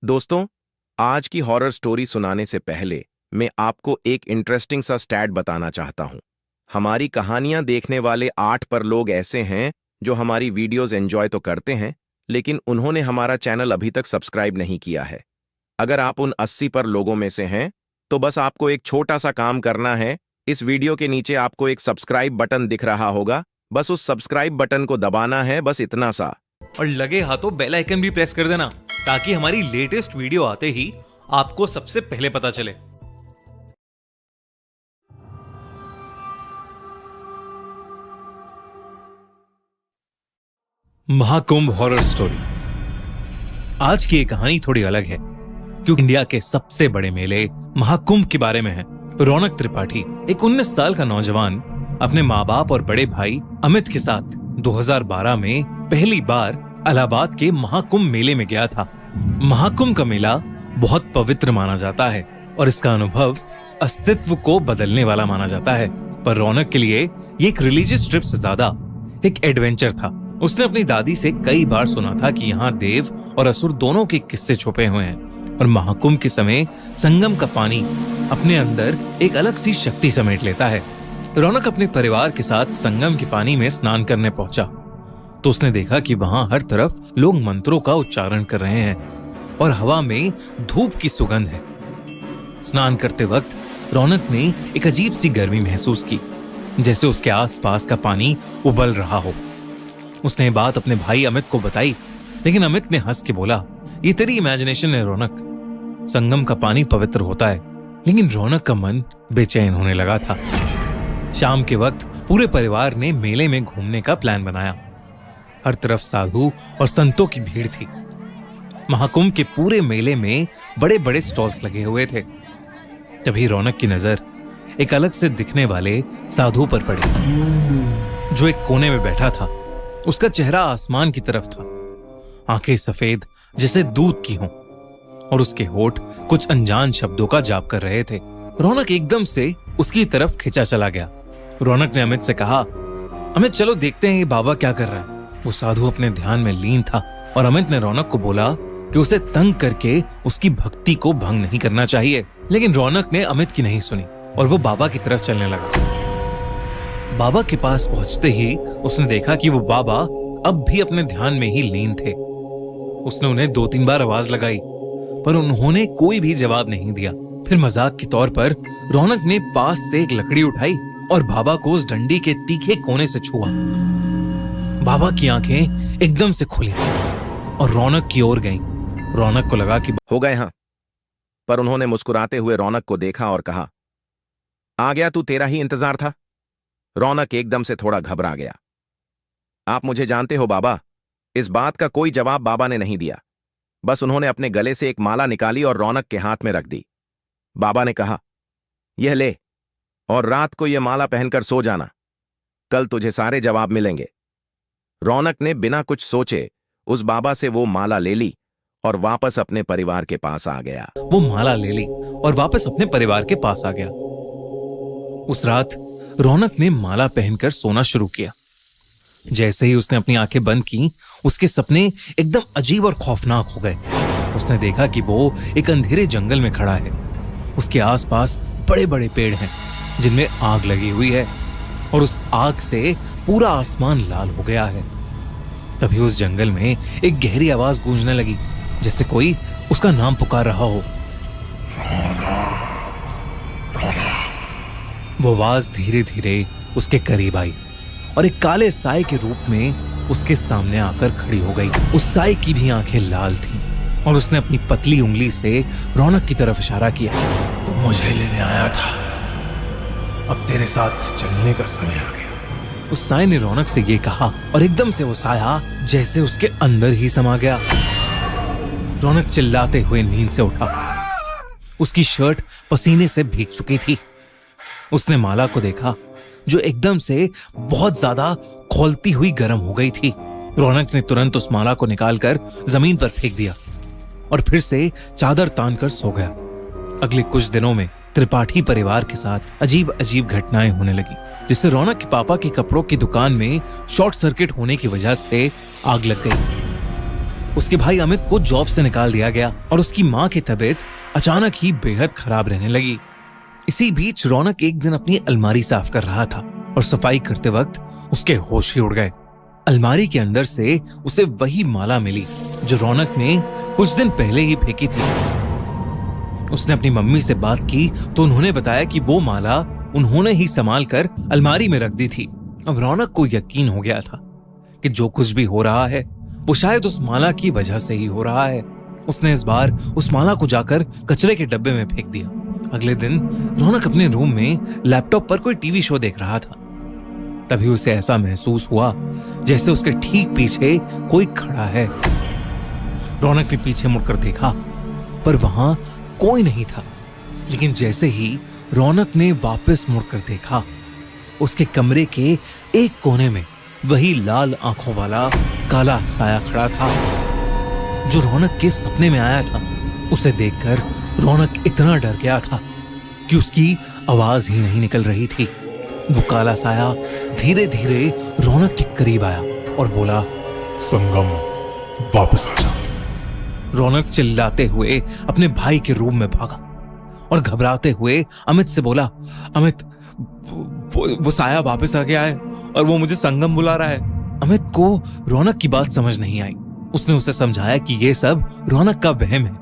दोस्तों, आज की हॉरर स्टोरी सुनाने से पहले मैं आपको एक इंटरेस्टिंग सा स्टैट बताना चाहता हूं। हमारी कहानियां देखने वाले 8 लोग ऐसे हैं जो हमारी वीडियोस एंजॉय तो करते हैं, लेकिन उन्होंने हमारा चैनल अभी तक सब्सक्राइब नहीं किया है। अगर आप उन 80 लोगों में से हैं, तो बस आपको एक छोटा सा काम करना है। इस वीडियो के नीचे आपको एक सब्सक्राइब बटन दिख रहा होगा, बस उस सब्सक्राइब बटन को दबाना है, बस इतना सा। और लगे हाथों बेल आइकन भी प्रेस कर देना ताकि हमारी लेटेस्ट वीडियो आते ही आपको सबसे पहले पता चले। Mahakumbh horror story. आज की ये कहानी थोड़ी अलग है क्योंकि इंडिया के सबसे बड़े मेले महाकुंभ के बारे में है। रौनक त्रिपाठी, एक 19 साल का नौजवान, अपने माँ बाप और बड़े भाई अमित के साथ 2012 में पहली बार इलाहाबाद के महाकुंभ मेले में गया था। महाकुंभ का मेला बहुत पवित्र माना जाता है और इसका अनुभव अस्तित्व को बदलने वाला माना जाता है। पर रौनक के लिए ये एक रिलीजियस ट्रिप से ज्यादा एक एडवेंचर था। उसने अपनी दादी से कई बार सुना था कि यहाँ देव और असुर दोनों के किस्से छुपे हुए हैं और महाकुंभ के समय संगम का पानी अपने अंदर एक अलग सी शक्ति समेट लेता है। रौनक अपने परिवार के साथ संगम के पानी में स्नान करने पहुंचा तो उसने देखा कि वहां हर तरफ लोग मंत्रों का उच्चारण कर रहे हैं और हवा में धूप की सुगंध है। स्नान करते वक्त रौनक ने एक अजीब सी गर्मी महसूस की, जैसे उसके आसपास का पानी उबल रहा हो। उसने ये बात अपने भाई अमित को बताई, लेकिन अमित ने हंस के बोला, ये तेरी इमेजिनेशन है रौनक, संगम का पानी पवित्र होता है। लेकिन रौनक का मन बेचैन होने लगा था। शाम के वक्त पूरे परिवार ने मेले में घूमने का प्लान बनाया। हर तरफ साधु और संतों की भीड़ थी। महाकुंभ के पूरे मेले में बड़े बड़े स्टॉल्स लगे हुए थे। तभी रौनक की नजर एक अलग से दिखने वाले साधु पर पड़ी, जो एक कोने में बैठा था। उसका चेहरा आसमान की तरफ था, आंखें सफेद जैसे दूध की हों और उसके होठ कुछ अनजान शब्दों का जाप कर रहे थे। रौनक एकदम से उसकी तरफ खिंचा चला गया। रौनक ने अमित से कहा, अमित चलो देखते हैं ये बाबा क्या कर रहा है। वो साधु अपने ध्यान में लीन था और अमित ने रौनक को बोला कि उसे तंग करके उसकी भक्ति को भंग नहीं करना चाहिए। लेकिन रौनक ने अमित की नहीं सुनी और वो बाबा की तरफ चलने लगा। बाबा के पास पहुंचते ही उसने देखा कि वो बाबा अब भी अपने ध्यान में ही लीन थे। उसने उन्हें 2-3 बार आवाज लगाई पर उन्होंने कोई भी जवाब नहीं दिया। फिर मजाक के तौर पर रौनक ने पास से एक लकड़ी उठाई और बाबा को उस डंडी के तीखे कोने से छुआ। बाबा की आंखें एकदम से खुली और रौनक की ओर गईं। रौनक को लगा कि हो गए हाँ, पर उन्होंने मुस्कुराते हुए रौनक को देखा और कहा, आ गया तू, तेरा ही इंतजार था। रौनक एकदम से थोड़ा घबरा गया। आप मुझे जानते हो बाबा? इस बात का कोई जवाब बाबा ने नहीं दिया। बस उन्होंने अपने गले से एक माला निकाली और रौनक के हाथ में रख दी। बाबा ने कहा, यह ले और रात को यह माला पहनकर सो जाना, कल तुझे सारे जवाब मिलेंगे। रौनक ने बिना कुछ सोचे उस बाबा से वो माला ले ली और वापस अपने परिवार के पास आ गया। वो माला ले ली और वापस अपने परिवार के पास आ गया। उस रात रौनक ने माला पहनकर सोना शुरू किया। जैसे ही उसने अपनी आंखें बंद की, उसके सपने एकदम अजीब और खौफनाक हो गए। उसने देखा कि वो एक अंधेरे जंगल में खड़ा है। उसके आसपास बड़े बड़े पेड़ हैं जिनमें आग लगी हुई है और उस आग से पूरा आसमान लाल हो गया है। तभी उस जंगल में एक गहरी आवाज गूंजने लगी, जैसे कोई उसका नाम पुकार रहा हो। वो आवाज धीरे धीरे उसके करीब आई और एक काले साए के रूप में उसके सामने आकर खड़ी हो गई। उस साए की भी आंखें लाल थीं और उसने अपनी पतली उंगली से रौनक की तरफ इशारा किया। तू मुझे लेने आया था, अब तेरे साथ चलने का समय आ गया। उस साए ने रौनक से ये कहा और एकदम से वो साया जैसे उसके अंदर ही समा गया। रौनक चिल्लाते हुए नींद से उठा। उसकी शर्ट पसीने से भीग चुकी थी। उसने माला को देखा जो एकदम से बहुत ज्यादा खौलती हुई गर्म हो गई थी। रौनक ने तुरंत उस माला को निकालकर जमीन पर फेंक दिया और फिर से चादर तानकर सो गया। अगले कुछ दिनों में त्रिपाठी परिवार के साथ अजीब अजीब घटनाएं होने लगी, जिससे रौनक के पापा की कपड़ों की दुकान में शॉर्ट सर्किट होने की वजह से आग लग गई। उसके भाई अमित को जॉब से निकाल दिया गया और उसकी माँ की तबीयत अचानक ही बेहद खराब रहने लगी। इसी बीच रौनक एक दिन अपनी अलमारी साफ कर रहा था और सफाई करते वक्त उसके होश ही उड़ गए। अलमारी के अंदर से उसे वही माला मिली जो रौनक ने कुछ दिन पहले ही फेंकी थी। उसने अपनी मम्मी से बात की तो उन्होंने बताया कि वो माला उन्होंने ही संभाल कर अलमारी में रख दी थी। अब रौनक को यकीन हो गया था कि जो कुछ भी हो रहा है वो शायद उस माला की वजह से ही हो रहा है। उसने इस बार उस माला को जाकर कचरे के डब्बे में फेंक दिया। अगले दिन रौनक अपने रूम में लैपटॉप पर कोई टीवी शो देख रहा था। तभी उसे ऐसा महसूस हुआ जैसे उसके ठीक पीछे कोई खड़ा है। रौनक ने पीछे मुड़कर देखा पर वहां कोई नहीं था। लेकिन जैसे ही रौनक ने वापस मुड़कर देखा, उसके कमरे के एक कोने में वही लाल आंखों वाला काला साया खड़ा था जो रौनक के सपने में आया था। उसे देखकर रौनक इतना डर गया था कि उसकी आवाज ही नहीं निकल रही थी। वो काला साया धीरे धीरे रौनक के करीब आया और बोला, संगम, वापस आ जा। रौनक चिल्लाते हुए अपने भाई के रूम में भागा और घबराते हुए अमित से बोला, अमित, वो साया वापस आ गया है और वो मुझे संगम बुला रहा है। अमित को रौनक की बात समझ नहीं आई। उसने उसे समझाया कि ये सब रौनक का वहम है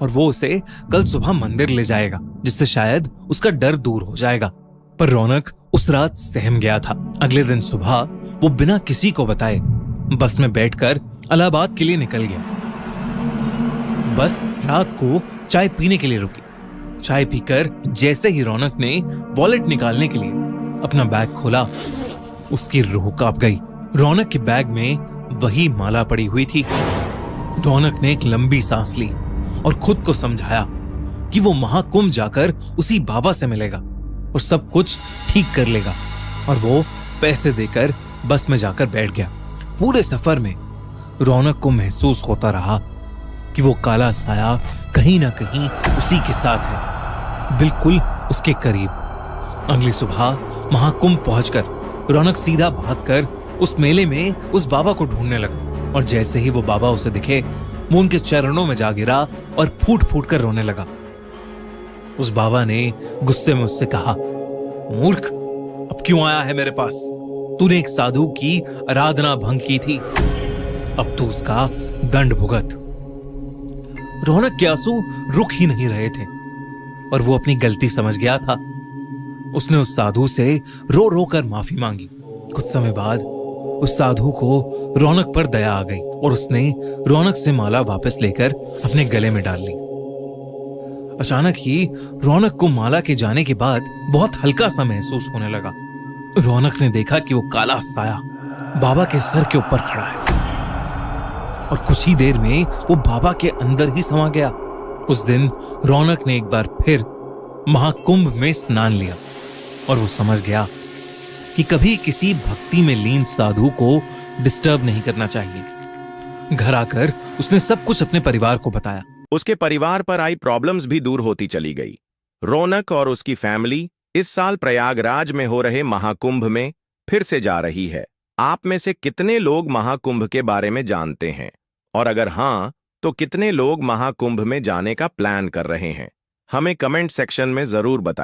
और वो उसे कल सुबह मंदिर ले जाएगा जिससे शायद उसका डर दूर हो जाएगा। पर रौनक उस रात सहम गया था। अगले दिन सुबह वो बिना किसी को बताए बस में बैठकर इलाहाबाद के लिए निकल गया। बस रात को चाय पीने के लिए रुकी। चाय पीकर जैसे ही रौनक ने वॉलेट निकालने के लिए अपना बैग खोला, उसकी रूह कांप गई। रौनक के बैग में वही माला पड़ी हुई थी। रौनक ने एक लंबी सांस ली और खुद को समझाया कि वो महाकुंभ जाकर उसी बाबा से मिलेगा और सब कुछ ठीक कर लेगा। और वो पैसे देकर बस में जाकर बैठ गया। पूरे सफर में रौनक को महसूस होता रहा कि वो काला साया कहीं ना कहीं उसी के साथ है, बिल्कुल उसके करीब। अगली सुबह महाकुंभ पहुंचकर रौनक सीधा भागकर उस मेले में उस बाबा को ढूंढने लगा और जैसे ही वो बाबा उसे दिखे, वो उनके चरणों में जा गिरा और फूट फूट कर रोने लगा। उस बाबा ने गुस्से में उससे कहा, मूर्ख, अब क्यों आया है मेरे पास? तूने एक साधु की आराधना भंग की थी, अब तू उसका दंड भुगत। रौनक के आंसू रुक ही नहीं रहे थे और वो अपनी गलती समझ गया था। उसने उस साधु से रो रो कर माफी मांगी। कुछ समय बाद उस साधु को रौनक पर दया आ गई और उसने रौनक से माला वापस लेकर अपने गले में डाल ली। अचानक ही रौनक को माला के जाने के बाद बहुत हल्का सा महसूस होने लगा। रौनक ने देखा कि वो काला साया बाबा के सर के ऊपर खड़ा है और कुछ ही देर में वो बाबा के अंदर ही समा गया। उस दिन रौनक ने एक बार फिर महाकुंभ में स्नान लिया और वो समझ गया कि कभी किसी भक्ति में लीन साधु को डिस्टर्ब नहीं करना चाहिए। घर आकर उसने सब कुछ अपने परिवार को बताया। उसके परिवार पर आई प्रॉब्लम्स भी दूर होती चली गई। रौनक और उसकी फैमिली इस साल प्रयागराज में हो रहे महाकुंभ में फिर से जा रही है। आप में से कितने लोग महाकुंभ के बारे में जानते हैं? और अगर हां, तो कितने लोग महाकुंभ में जाने का प्लान कर रहे हैं? हमें कमेंट सेक्शन में जरूर बताएं।